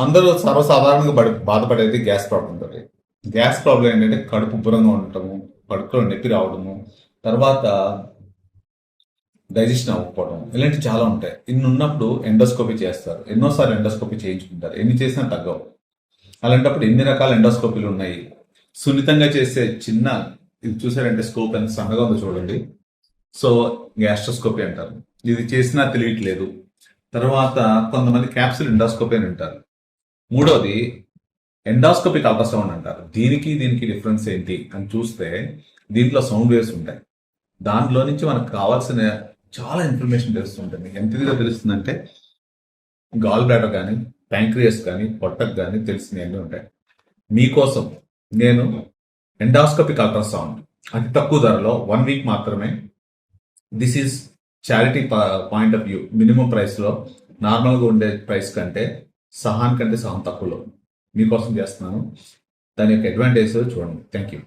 అందరూ సర్వసాధారణంగా బాధపడేది గ్యాస్ ప్రాబ్లం తోటి. గ్యాస్ ప్రాబ్లం ఏంటంటే కడుపు ఉబ్బరంగా ఉండటము, కడుపులో నొప్పి రావడము, తర్వాత డైజెషన్ అవ్వకపోవడం, ఇలాంటివి చాలా ఉంటాయి. ఇన్ని ఉన్నప్పుడు ఎండోస్కోపీ చేస్తారు. ఎన్నోసార్లు ఎండోస్కోపీ చేయించుకుంటారు. ఎన్ని చేసినా తగ్గవు. అలాంటప్పుడు ఎన్ని రకాల ఎండోస్కోపీలు ఉన్నాయి. సున్నితంగా చేసే చిన్న, ఇది చూసారంటే స్కోప్ ఎంత సన్నగా ఉందో చూడండి. సో గ్యాస్ట్రోస్కోపీ అంటారు. ఇది చేసినా తెలియట్లేదు. తర్వాత కొంతమంది క్యాప్సుల్ ఎండోస్కోపీ అని అంటారు. మూడోది ఎండాస్కోపిక్ అల్ట్రాసౌండ్ అంటారు. దీనికి డిఫరెన్స్ ఏంటి అని చూస్తే దీంట్లో సౌండ్ వేవ్స్ ఉంటాయి. దాంట్లో నుంచి మనకు కావాల్సిన చాలా ఇన్ఫర్మేషన్ తెలుస్తుంటుంది. ఎంత ఇదిగా తెలుస్తుందంటే గాల్ బ్లాడర్ కానీ, ప్యాంక్రియాస్ కానీ, పొట్టకు కానీ తెలిసినవన్నీ ఉంటాయి. మీకోసం నేను ఎండాస్కోపిక్ అల్ట్రాసౌండ్ అతి తక్కువ ధరలో 1 వీక్ మాత్రమే, this is charity point of view, minimum ప్రైస్లో నార్మల్గా ఉండే ప్రైస్ కంటే సహాన్ కంటే సహం తక్కువలో మీకోసం చేస్తున్నాను. దాని యొక్క అడ్వాంటేజ్ చూడండి. Thank you.